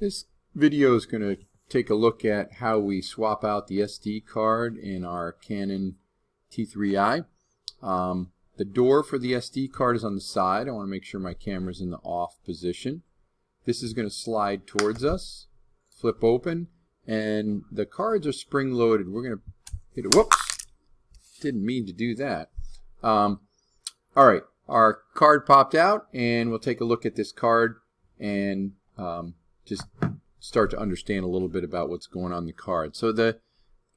This video is going to take a look at how we swap out the SD card in our Canon T3i. The door for the SD card is on the side. I want to make sure my camera is in the off position. This is going to slide towards us, flip open, and the cards are spring loaded. We're going to hit it. Whoops! Didn't mean to do that. Alright, our card popped out, and we'll take a look at this card and just start to understand a little bit about what's going on in the card. So the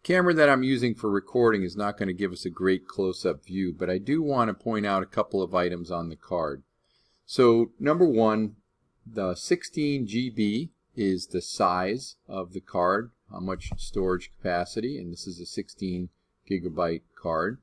camera that I'm using for recording is not going to give us a great close-up view, but I do want to point out a couple of items on the card. So number one, the 16 GB is the size of the card, how much storage capacity, and this is a 16 gigabyte card.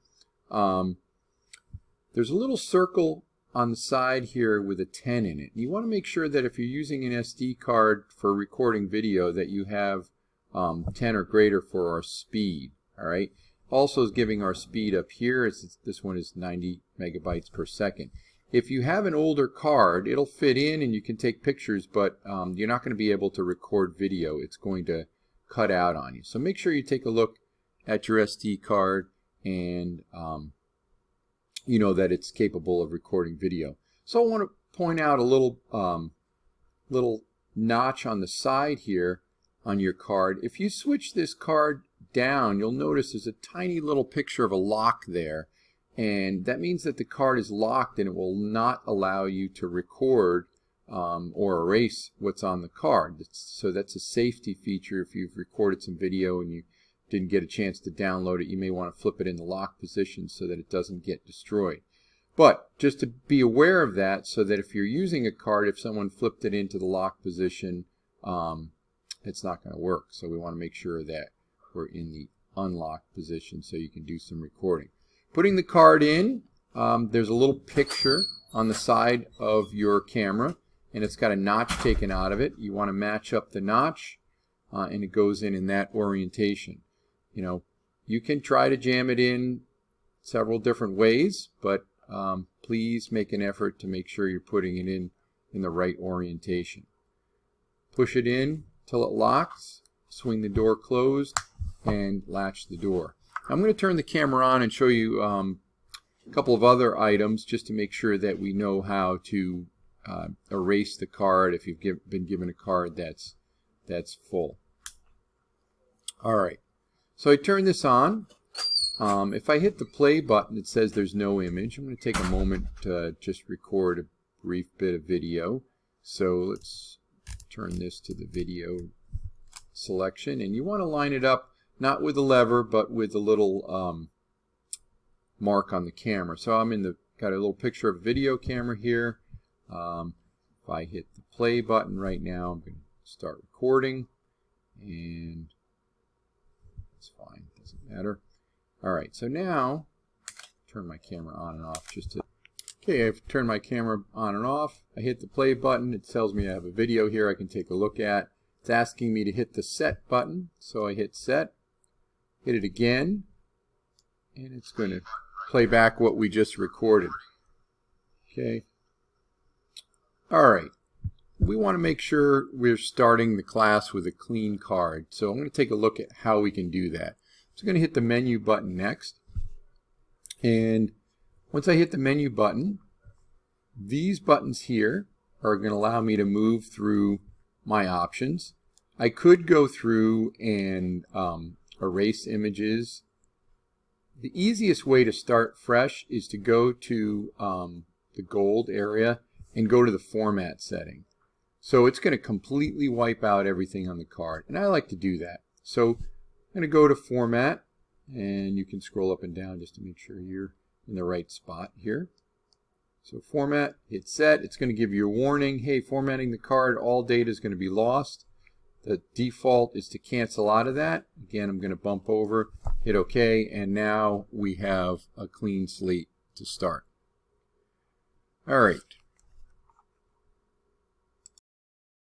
There's a little circle on the side here with a 10 in it. You want to make sure that if you're using an SD card for recording video that you have 10 or greater for our speed. Alright. Also is giving our speed up here. This one is 90 megabytes per second. If you have an older card, it'll fit in and you can take pictures, but you're not going to be able to record video. It's going to cut out on you. So make sure you take a look at your SD card and you know that it's capable of recording video. So I want to point out a little notch on the side here on your card. If you switch this card down, you'll notice there's a tiny little picture of a lock there, and that means that the card is locked and it will not allow you to record or erase what's on the card. So that's a safety feature. If you've recorded some video and you didn't get a chance to download it, you may want to flip it in the lock position so that it doesn't get destroyed. But just to be aware of that, so that if you're using a card, if someone flipped it into the lock position, it's not going to work. So we want to make sure that we're in the unlocked position so you can do some recording. Putting the card in, there's a little picture on the side of your camera, and it's got a notch taken out of it. You want to match up the notch, and it goes in that orientation. You know, you can try to jam it in several different ways, but please make an effort to make sure you're putting it in the right orientation. Push it in till it locks, swing the door closed, and latch the door. I'm going to turn the camera on and show you a couple of other items just to make sure that we know how to erase the card if you've been given a card that's full. Alright. So I turn this on. If I hit the play button, it says there's no image. I'm going to take a moment to just record a brief bit of video. So let's turn this to the video selection. And you want to line it up not with the lever, but with a little mark on the camera. So I'm got a little picture of a video camera here. If I hit the play button right now, I'm going to start recording. And it's fine, doesn't matter. Alright, so now turn my camera on and off okay, I've turned my camera on and off. I hit the play button. It tells me I have a video here I can take a look at. It's asking me to hit the set button, so I hit set, hit it again, and it's going to play back what we just recorded. Okay. Alright. We want to make sure we're starting the class with a clean card. So I'm going to take a look at how we can do that. So I'm going to hit the menu button next. And once I hit the menu button, these buttons here are going to allow me to move through my options. I could go through and erase images. The easiest way to start fresh is to go to the gold area and go to the format setting. So it's going to completely wipe out everything on the card, and I like to do that. So I'm going to go to format, and you can scroll up and down just to make sure you're in the right spot here. So format, hit set. It's going to give you a warning. Hey, formatting the card, all data is going to be lost. The default is to cancel out of that. Again, I'm going to bump over, hit OK, and now we have a clean slate to start. All right.